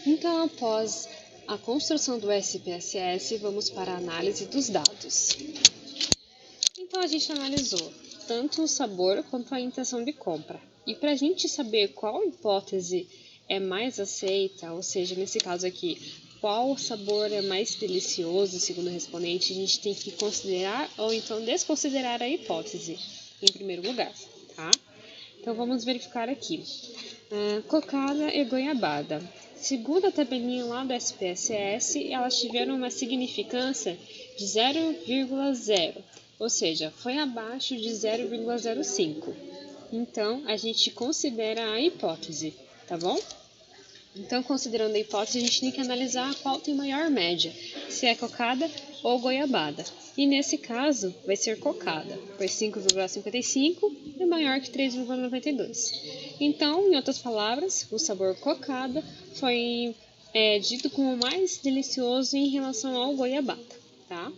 Então, após a construção do SPSS, vamos para a análise dos dados. Então, a gente analisou tanto o sabor quanto a intenção de compra. E para a gente saber qual hipótese é mais aceita, ou seja, nesse caso aqui, qual sabor é mais delicioso, segundo o respondente, a gente tem que considerar ou então desconsiderar a hipótese, em primeiro lugar, tá? Então, vamos verificar aqui. Cocada e goiabada. Segundo a tabelinha lá do SPSS, elas tiveram uma significância de 0,0, ou seja, foi abaixo de 0,05. Então, a gente considera a hipótese, tá bom? Então, considerando a hipótese, a gente tem que analisar qual tem maior média, se é cocada ou goiabada. E nesse caso, vai ser cocada, pois 5,55 é maior que 3,92. Então, em outras palavras, o sabor cocada foi dito como mais delicioso em relação ao goiabada, tá?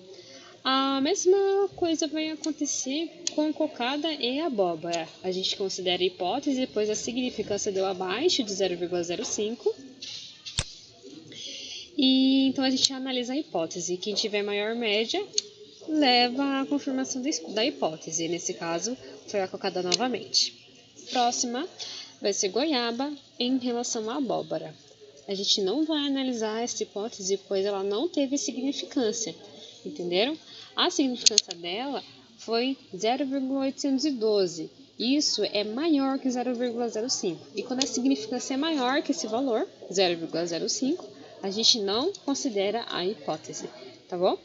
A mesma coisa vai acontecer com cocada e abóbora. A gente considera a hipótese, pois a significância deu abaixo de 0,05. E então a gente analisa a hipótese. Quem tiver maior média leva à confirmação da hipótese. Nesse caso, foi a cocada novamente. Próxima vai ser goiaba em relação à abóbora. A gente não vai analisar essa hipótese, pois ela não teve significância. Entenderam? A significância dela foi 0,812. Isso é maior que 0,05. E quando a significância é maior que esse valor, 0,05, a gente não considera a hipótese, tá bom?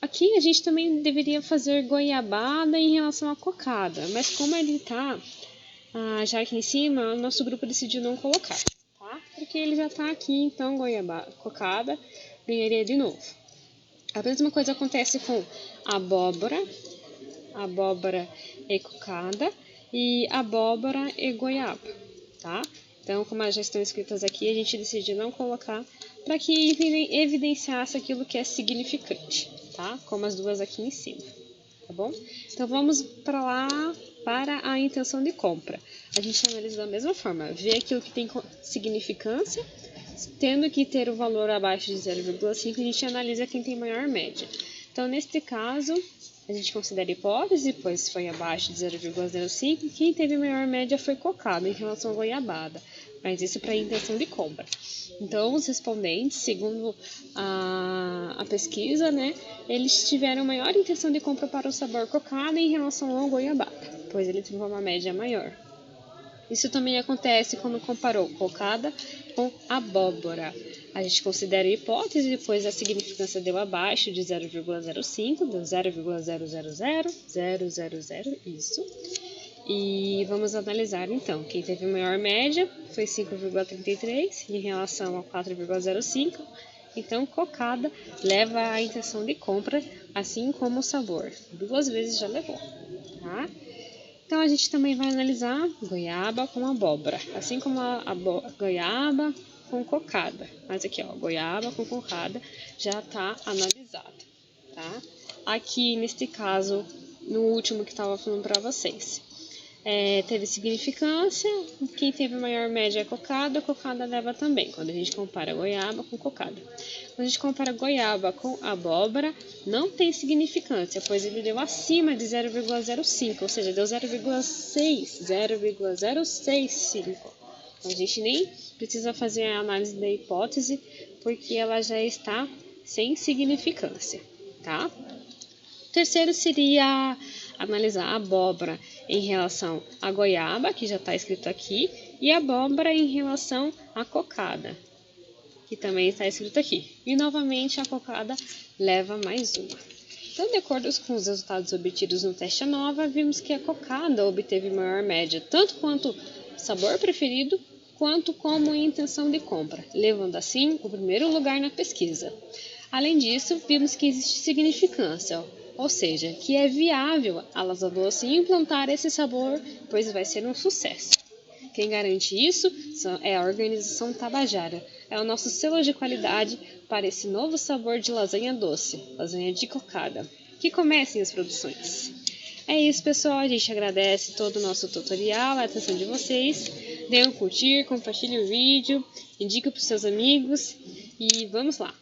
Aqui a gente também deveria fazer goiabada em relação à cocada, mas como ele está já aqui em cima, o nosso grupo decidiu não colocar, tá? Porque ele já está aqui, então goiabada, cocada, ganharia de novo. A mesma coisa acontece com abóbora e cocada e abóbora e goiaba, tá? Então, como elas já estão escritas aqui, a gente decidiu não colocar para que evidenciasse aquilo que é significante, tá? Como as duas aqui em cima, tá bom? Então, vamos para lá para a intenção de compra. A gente analisa da mesma forma, vê aquilo que tem significância, tendo que ter o valor abaixo de 0,5, a gente analisa quem tem maior média. Então, neste caso, a gente considera a hipótese, pois foi abaixo de 0,05, e quem teve maior média foi cocada em relação à goiabada, mas isso para a intenção de compra. Então, os respondentes, segundo a pesquisa, né, eles tiveram maior intenção de compra para o sabor cocada em relação ao goiabada, pois ele teve uma média maior. Isso também acontece quando comparou cocada com abóbora. A gente considera a hipótese, pois a significância deu abaixo de 0,05, deu 0,00000, isso. E vamos analisar então. Quem teve maior média foi 5,33 em relação a 4,05. Então, cocada leva a intenção de compra, assim como o sabor. 2 vezes já levou, tá? Então, a gente também vai analisar goiaba com abóbora, assim como a goiaba com cocada. Mas aqui, ó, goiaba com cocada já está analisado, tá? Aqui, neste caso, no último que estava falando para vocês, teve significância, quem teve maior média é cocada leva também, quando a gente compara goiaba com cocada. Quando a gente compara goiaba com abóbora, não tem significância, pois ele deu acima de 0,05, ou seja, deu 0,065. Então, a gente nem precisa fazer a análise da hipótese, porque ela já está sem significância, tá? O terceiro seria analisar a abóbora em relação à goiaba, que já está escrito aqui, e a abóbora em relação à cocada, que também está escrito aqui. E novamente a cocada leva mais uma. Então, de acordo com os resultados obtidos no teste ANOVA, vimos que a cocada obteve maior média, tanto quanto sabor preferido, quanto como intenção de compra, levando assim o primeiro lugar na pesquisa. Além disso, vimos que existe significância, ou seja, que é viável a Las Doce implantar esse sabor, pois vai ser um sucesso. Quem garante isso é a organização Tabajara. É o nosso selo de qualidade para esse novo sabor de lasanha doce, lasanha de cocada. Que comecem as produções. É isso, pessoal. A gente agradece todo o nosso tutorial, a atenção de vocês. Dê um curtir, compartilhe o vídeo, indique para os seus amigos e vamos lá!